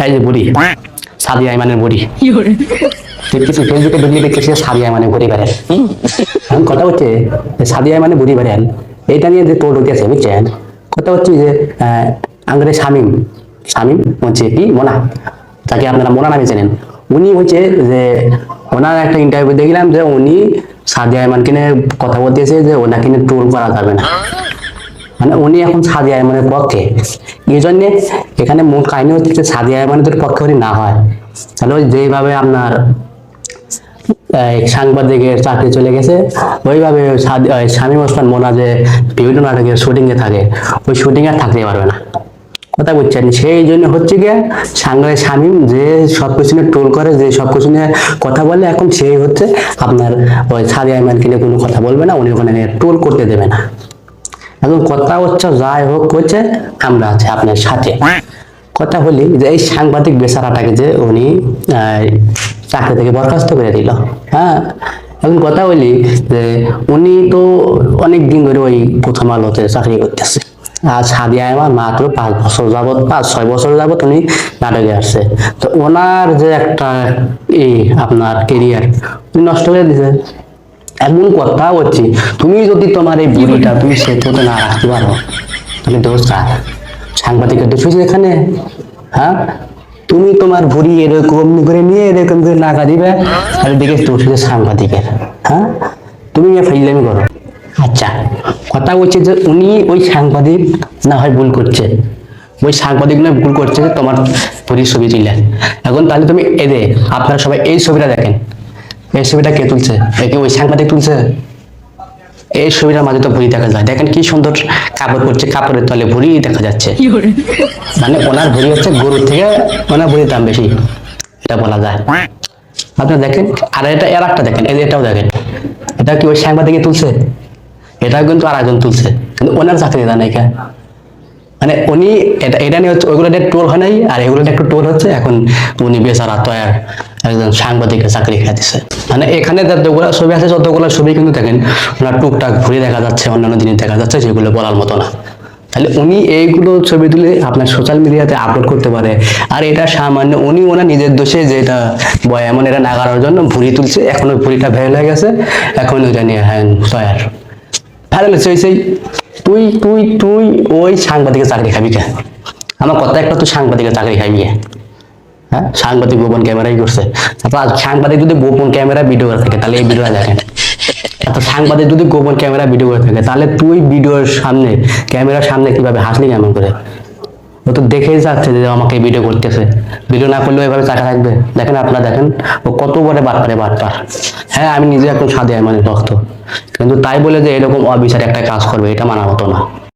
এই যে বুড়ি সাদিয়া ইমানের বুড়ি দেখতেছি ফেসবুকে ঢুকলে দেখতেছি সাদিয়া ইমানে বুড়ি বেড়েন। এখন কথা হচ্ছে সাদিয়া ইমানে বুড়ি বেড়েন এইটা নিয়ে যে তোর হইতেছে বুঝছেন। কথা হচ্ছে যে আঙ্গুরে শামীম শামীম হচ্ছে কি মোনা, তাকে আপনারা মোনা নামে চেনেন। উনি হচ্ছে যে ওনার একটা ইন্টারভিউ দেখলাম যে উনি সাদিয়া ইমানকে নিয়ে কথা বলতেছে যে ওনাকে নিয়ে ট্রোল করা যাবে না, মানে উনি এখন সাদিয়া ইমানের পক্ষে। এই জন্য এখানে মূল কাহিনী হচ্ছে যে সাদিয়া ইমানের পক্ষে উনি না হয় তাহলে ওই যেভাবে আপনার সাংবাদিকের চাকরি চলে গেছে ওইভাবে শামীম ওসমান মোনা যে বিভিন্ন নাটকের শুটিং এ থাকে ওই শুটিং এ থাকতে পারবে না, কথা বুঝছেন। সেই জন্য হচ্ছে গিয়ে সাংবাদিক শামীম যে সবকিছু নিয়ে ট্রোল করে, যে সবকিছু নিয়ে কথা বলে, এখন সেই হচ্ছে আপনার ওই সাদিয়া ইমানকে নিয়ে কোনো কথা বলবে না, উনি ওখানে ট্রোল করতে দেবে না। এখন কথা হচ্ছে যাই হোক হচ্ছে আমরা আছি আপনার সাথে। কথা বলি যে এই সাংবাদিক বেচারাটাকে যে উনি চাকরি থেকে বরখাস্ত করে দিল। হ্যাঁ, এখন কথা বলি যে উনি তো অনেক দিন ধরে ওই প্রথম আলোতে চাকরি করতেছে, আর সাদিয়া ইমান মাত্র 5 বছর যাবত 5-6 বছর যাবত উনি নাটকে আসছে। তো ওনার যে একটা আপনার কেরিয়ার উনি নষ্ট করে দিছে। এমন কথা হচ্ছে তুমি যদি তোমার এই বুড়িটা তুমি সেতুতে না রাখতে পারো তাহলে দোষ কার? সাংবাদিকের দোষ হয়েছে এখানে। হ্যাঁ, তুমি তোমার ভুড়ি এরকম করে নিয়ে এরকম করে নাকা দিবে আর দেখে দোষ হয়েছে সাংবাদিকের। হ্যাঁ, তুমি ফাইজলামি করো। আচ্ছা, কথা হচ্ছে যে উনি ওই সাংবাদিক না হয় ভুল করছে, ওই সাংবাদিক না ভুল করছে যে তোমার ভুড়ির ছবি তুললেন। এখন তাহলে তুমি আপনারা সবাই এই ছবিটা দেখেন, এই ছবিটা কে তুলছে? কি ওই সাংবাদিক তুলছে? এই ছবিটার মাঝে তো ভুঁড়ি দেখা যায়, দেখেন কি সুন্দর কাপড় পরছে, কাপড়ের তলে ভুঁড়ি দেখা যাচ্ছে। মানে ওনার ভুঁড়ি হচ্ছে গরুর থেকে ওনার ভুঁড়ির দাম বেশি, এটা বলা যায়। আপনারা দেখেন, আর এটা এর একটা দেখেন, এটাও দেখেন, এটা কি ওই সাংবাদিকে তুলছে? এটাও কিন্তু আর একজন তুলছে, কিন্তু ওনার চাকরি দেয় না। মানে উনি এটা নিয়ে হচ্ছে ওইগুলো টোল হয় নাই, আর এগুলো একটু টোল হচ্ছে। এখন উনি বেচারা তো একজন সাংবাদিকের চাকরি খেয়ে দিচ্ছে। মানে এখানে যতগুলো ছবি আছে ততগুলো ছবি কিন্তু দেখেন ওনার টুকটাক ঘুরে দেখা যাচ্ছে, অন্যান্য জিনিস দেখা যাচ্ছে যেগুলো বলার মতো না। তাহলে উনি এইগুলো ছবি তুলে আপনার সোশ্যাল মিডিয়াতে আপলোড করতে পারে, আর এটা সামান্য উনি ওনার নিজের দোষে যেটা এমন এটা না করার জন্য ভুঁড়ি তুলছে, এখন ওই ভুঁড়িটা ভেঙে হয়ে গেছে, এখন ওইটা নিয়ে হ্যাঁ তৈয়ার ভালো সেই তুই তুই তুই ওই সাংবাদিকের চাকরি খাবি কে? আমার কথা একটা, তুই সাংবাদিকের চাকরি খাবি? হ্যাঁ, সাংবাদিক গোপন ক্যামেরাই করছে। তারপর সাংবাদিক যদি গোপন ক্যামেরা ভিডিও করে থাকে তাহলে এই ভিডিওটা দেখেন। তো সাংবাদিক যদি গোপন ক্যামেরা ভিডিও করে থাকে তাহলে তুই ভিডিওর সামনে ক্যামেরার সামনে কিভাবে হাসলি কেমন করে? ও তো দেখেই যাচ্ছে যে আমাকে ভিডিও করতেছে, ভিডিও না করলেও এভাবে চাকা থাকবে। দেখেন, আপনারা দেখেন ও কত বড় বাটপারে বাটপার। হ্যাঁ, আমি নিজে এখন সাদিয়া ইমানের ভক্ত, কিন্তু তাই বলে যে এরকম অবিচার একটা কাজ করবে এটা মানা হতো না।